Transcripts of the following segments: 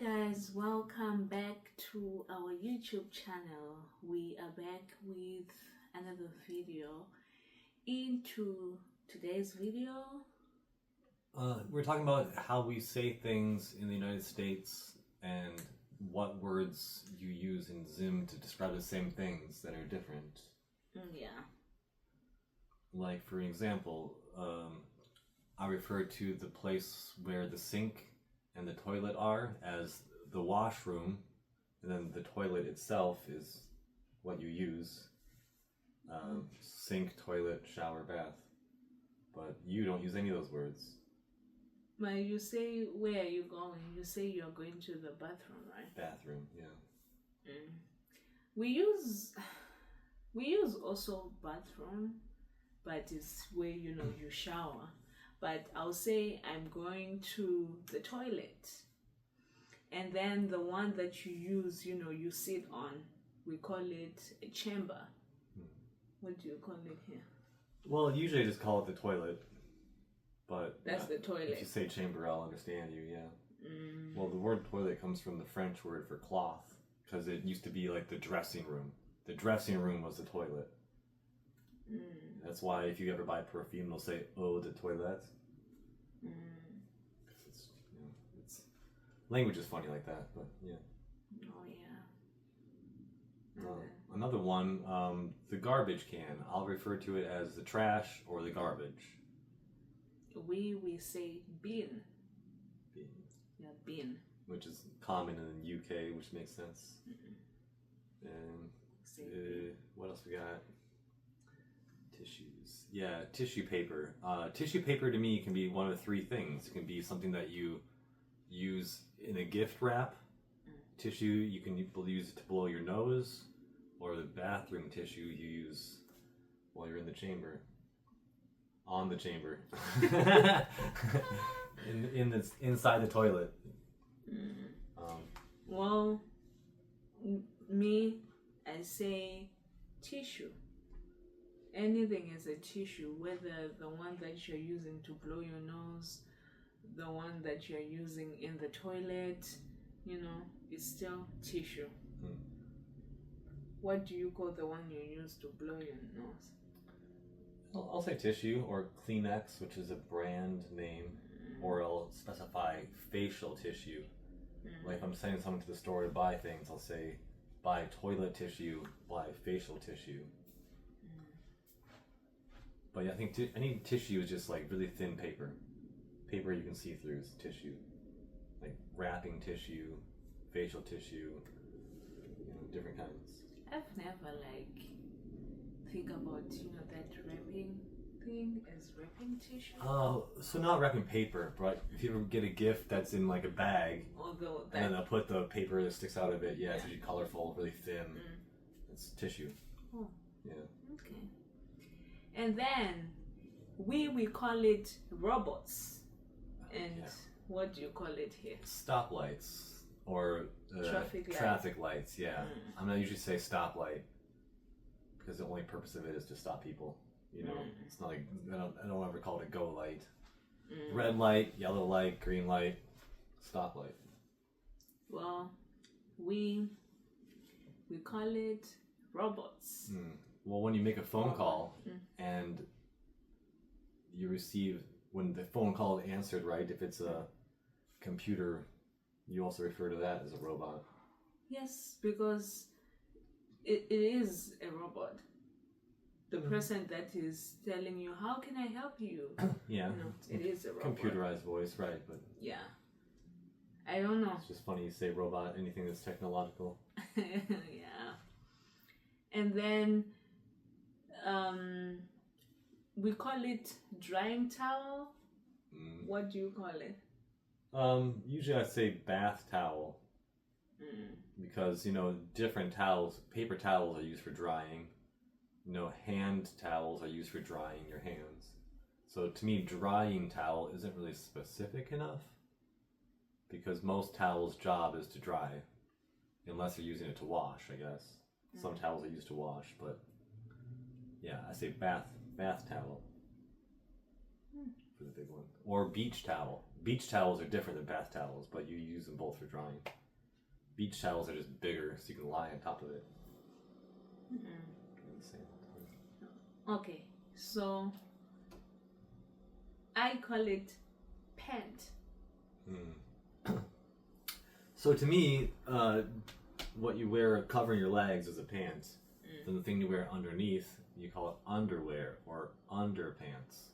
guys, welcome back to our YouTube channel. We are back with another video. Into today's video, we're talking about how we say things in the United States and what words you use in Zim to describe the same things that are different. Yeah. Like, for example, I refer to the place where the sink and the toilet are as the washroom, and then the toilet itself is what you use. Sink, toilet, shower, bath. But you don't use any of those words. But you say, where are you going? You say you're going to the bathroom, right? Bathroom, yeah. We use also bathroom, but it's where you shower. But I'll say I'm going to the toilet. And then the one that you use, you sit on, we call it a chamber. What do you call it here? Well, usually I just call it the toilet. But that's the toilet. If you say chamber, I'll understand you, yeah. Well, the word toilet comes from the French word for cloth, because it used to be like the dressing room. The dressing room was the toilet. That's why if you ever buy perfume, they'll say, "Oh, the toilet." It's language is funny like that, but yeah. Oh yeah. Another one, the garbage can. I'll refer to it as the trash or the garbage. We say bin. Bin. Yeah, bin. Which is common in the UK, which makes sense. And what else we got? Tissues. Yeah, tissue paper. Tissue paper to me can be one of three things. It can be something that you use in a gift wrap. Tissue, you can use it to blow your nose, or the bathroom tissue you use while you're in the chamber. On the chamber. Inside the toilet. Well, me, I say tissue. Anything is a tissue, whether the one that you're using to blow your nose, the one that you're using in the toilet, it's still tissue. What do you call the one you use to blow your nose? I'll say tissue, or Kleenex, which is a brand name, or I'll specify facial tissue. Like if I'm sending someone to the store to buy things, I'll say buy toilet tissue, buy facial tissue. But yeah, I think any tissue is just like really thin paper. Paper you can see through is tissue. Like wrapping tissue, facial tissue, different kinds. I've never think about that wrapping thing as wrapping tissue. Oh, so not wrapping paper, but if you ever get a gift that's in like a bag, and then they'll put the paper that sticks out of it. Yeah, it's really colorful, really thin. It's tissue. Oh. Yeah. Okay. And then we call it robots. And what do you call it here? Stoplights or traffic lights. Yeah. I'm gonna usually say stoplight because the only purpose of it is to stop people. It's not like I don't ever call it a go light. Red light, yellow light, green light, stoplight. Well, we call it robots. Well, when you make a phone call and you receive, when the phone call is answered, right, if it's a computer, you also refer to that as a robot. Yes, because it is a robot. The person that is telling you, how can I help you? Yeah. It is a robot. Computerized voice, right, but... Yeah. I don't know. It's just funny you say robot, anything that's technological. Yeah. And then we call it drying towel. What do you call it? Usually I say bath towel. Because, different towels, paper towels are used for drying. Hand towels are used for drying your hands. So to me, drying towel isn't really specific enough. Because most towels' job is to dry. Unless they're using it to wash, I guess. Some towels are used to wash, but yeah, I say bath towel is a big one. Or beach towel. Beach towels are different than bath towels, but you use them both for drying. Beach towels are just bigger, so you can lie on top of it. Okay, so I call it pant. So to me, what you wear covering your legs is a pant. Then the thing you wear underneath, you call it underwear or underpants.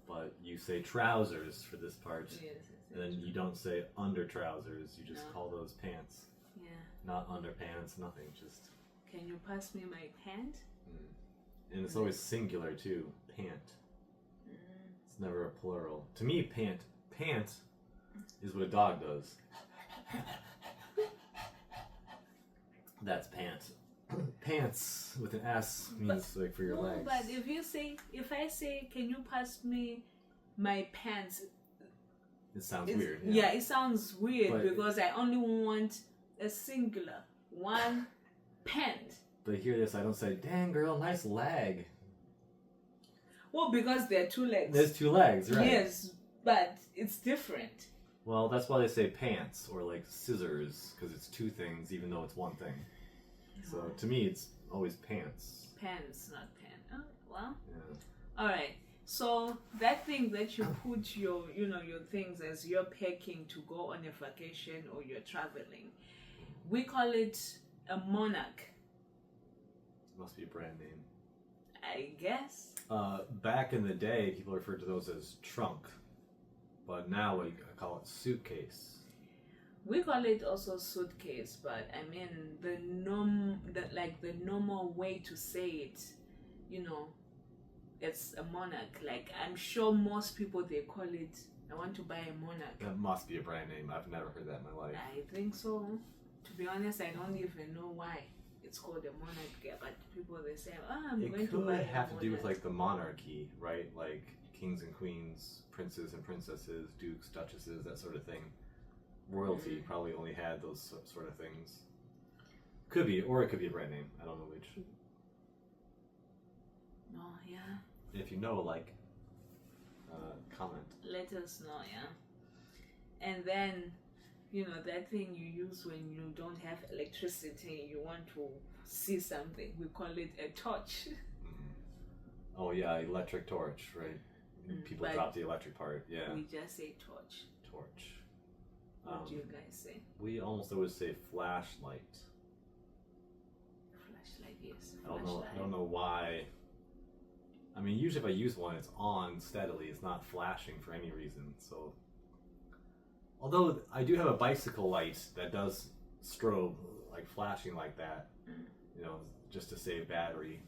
But you say trousers for this part. Yes, and then you don't say under trousers, you just call those pants. Yeah. Not underpants, nothing, just... Can you pass me my pant? And it's always singular too, pant. It's never a plural. To me, pant is what a dog does. That's pants. Pants with an S means like for your legs. But if I say, can you pass me my pants? It sounds weird. Yeah, it sounds weird but because I only want a singular, one pant. But hear this, I don't say, dang girl, nice leg. Well, because there are two legs. There's two legs, right? Yes, but it's different. Well, that's why they say pants or like scissors, because it's two things even though it's one thing. So to me, it's always pants. Pants, not pant. Oh, well. Yeah. All right. So that thing that you put your things as you're packing to go on a vacation or you're traveling, we call it a monarch. Must be a brand name. I guess. Back in the day, people referred to those as trunk, but now I call it suitcase. We call it also suitcase, but I mean the normal way to say it, it's a monarch. Like I'm sure most people they call it. I want to buy a monarch. That must be a brand name. I've never heard that in my life. I think so. To be honest, I don't even know why it's called a monarch. But people they say, I'm going to buy a monarch. It could have to do with like the monarchy, right? Like kings and queens, princes and princesses, dukes, duchesses, that sort of thing. Royalty probably only had those sort of things. Could be, or it could be a brand name. I don't know which. Oh, yeah. If you know, comment. Let us know, yeah. And then, that thing you use when you don't have electricity, you want to see something. We call it a torch. Oh, yeah, electric torch, right? People drop the electric part, yeah. We just say torch. Torch. What do you guys say? We almost always say flashlight. Flashlight, yes. I don't know why. I mean, usually if I use one, it's on steadily. It's not flashing for any reason. So, although I do have a bicycle light that does strobe, like flashing like that, just to save battery.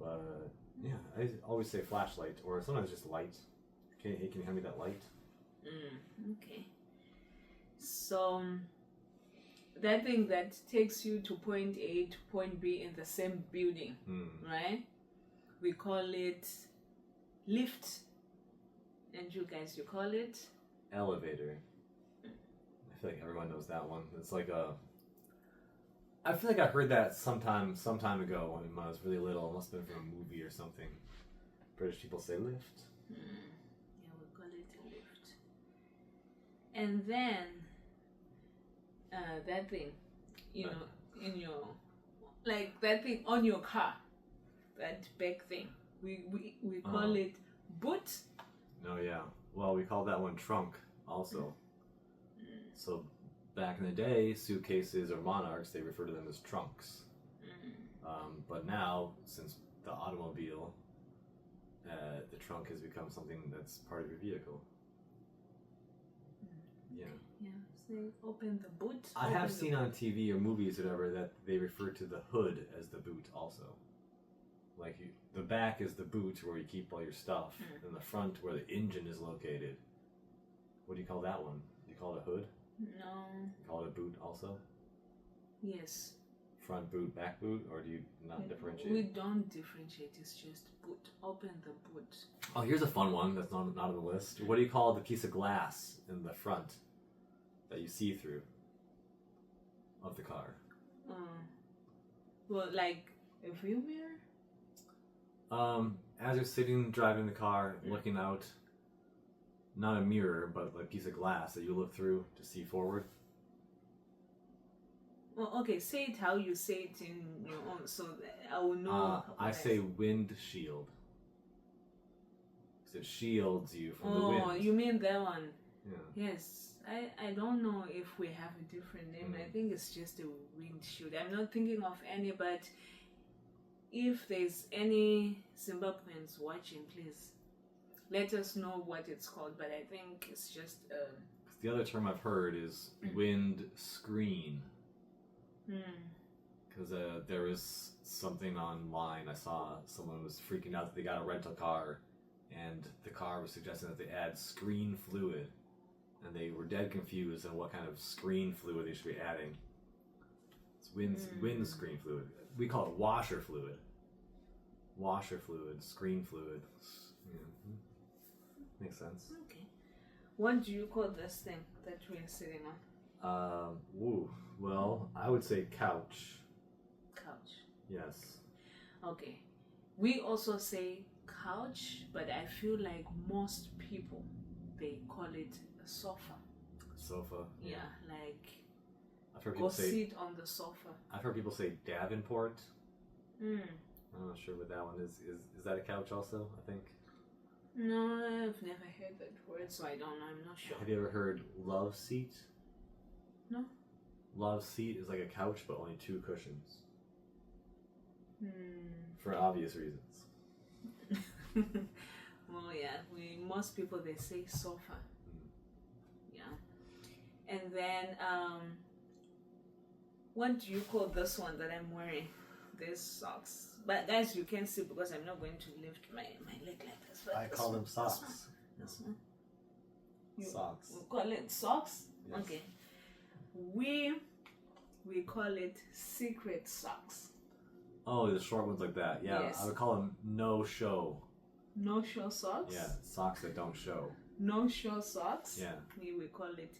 But yeah, I always say flashlight, or sometimes just light. Hey, can you hand me that light? Okay. So that thing that takes you to point A to point B in the same building, right? We call it lift. And you guys, you call it? Elevator. I feel like everyone knows that one. It's like I feel like I heard that some time ago when I was really little. It must have been from a movie or something. British people say lift. Yeah, we call it a lift. And then that thing, in your, like that thing on your car, that back thing, we call it boot. No, yeah. Well, we call that one trunk also. So back in the day, suitcases or monarchs, they refer to them as trunks. But now, since the automobile, the trunk has become something that's part of your vehicle. Yeah. Yeah. Say open the boot. I have seen on TV or movies or whatever that they refer to the hood as the boot also. Like the back is the boot where you keep all your stuff, and the front where the engine is located. What do you call that one? Do you call it a hood? No. You call it a boot also? Yes. Front boot, back boot, or do you not differentiate? We don't differentiate. It's just boot. Open the boot. Oh, here's a fun one that's not on the list. What do you call the piece of glass in the front that you see through of the car? Well, like a view mirror? As you're sitting, driving the car, looking out, not a mirror, but a piece of glass that you look through to see forward. Well, okay, say it how you say it in your own, so that I will know. I say windshield. Because it shields you from the wind. Oh, you mean that one? Yeah. Yes. I don't know if we have a different name. I think it's just a windshield. I'm not thinking of any, but if there's any Zimbabweans watching, please let us know what it's called. But I think it's just The other term I've heard is wind screen. Because there was something online. I saw someone was freaking out that they got a rental car, and the car was suggesting that they add screen fluid, and they were dead confused on what kind of screen fluid they should be adding. It's wind screen fluid. We call it washer fluid. Washer fluid, screen fluid. Yeah. Makes sense. okay. What do you call this thing that we're sitting on? Well, I would say couch. Couch. Yes. Okay. We also say couch, but I feel like most people, they call it a sofa. Sofa. Yeah, like I've heard go people say. sit on the sofa. I've heard people say Davenport. Mm. I'm not sure what that one is. Is that a couch also? I think. No, I've never heard that word, so I don't know. I'm not sure. Have you ever heard love seat? No. Love seat is like a couch, but only 2 cushions. For Okay. obvious reasons. Well, yeah, most people they say sofa. Yeah, and then what do you call this one that I'm wearing? This socks. But guys, you can't see because I'm not going to lift my leg like this. But I this call one, them socks. This one. Socks. We call it socks. Yes. Okay. We call it secret socks. Oh, the short ones like that. Yeah, Yes. I would call them no show. No show socks. Yeah, socks that don't show. No show socks. Yeah. We call it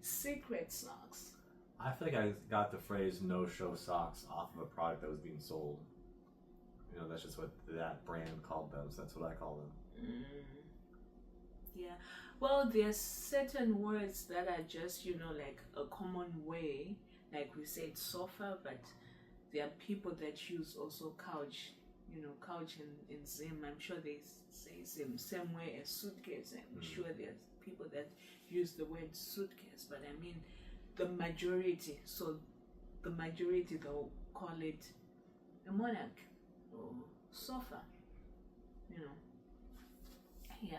secret socks. I feel like I got the phrase no show socks off of a product that was being sold. You know, that's just what that brand called them, so that's what I call them. Yeah. Well, there's certain words that are just, like a common way. Like we said sofa, but there are people that use also couch. Couch in Zim. I'm sure they say same way as suitcase. I'm sure there's people that use the word suitcase, but I mean the majority. So the majority they'll call it a monarch or sofa. Yeah,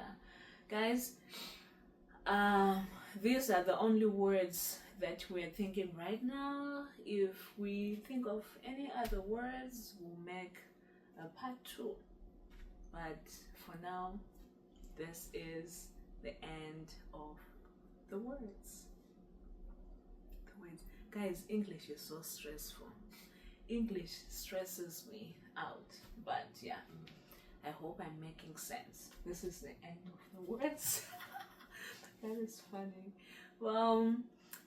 guys. These are the only words that we're thinking right now. If we think of any other words, we'll make a part 2. But for now, this is the end of the words. Guys, English is so stressful. English stresses me out. But yeah, I hope I'm making sense. This is the end of the words. That is funny. Well,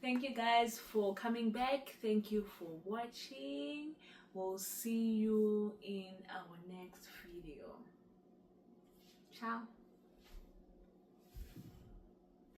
thank you guys for coming back. Thank you for watching. We'll see you in our next video. Ciao.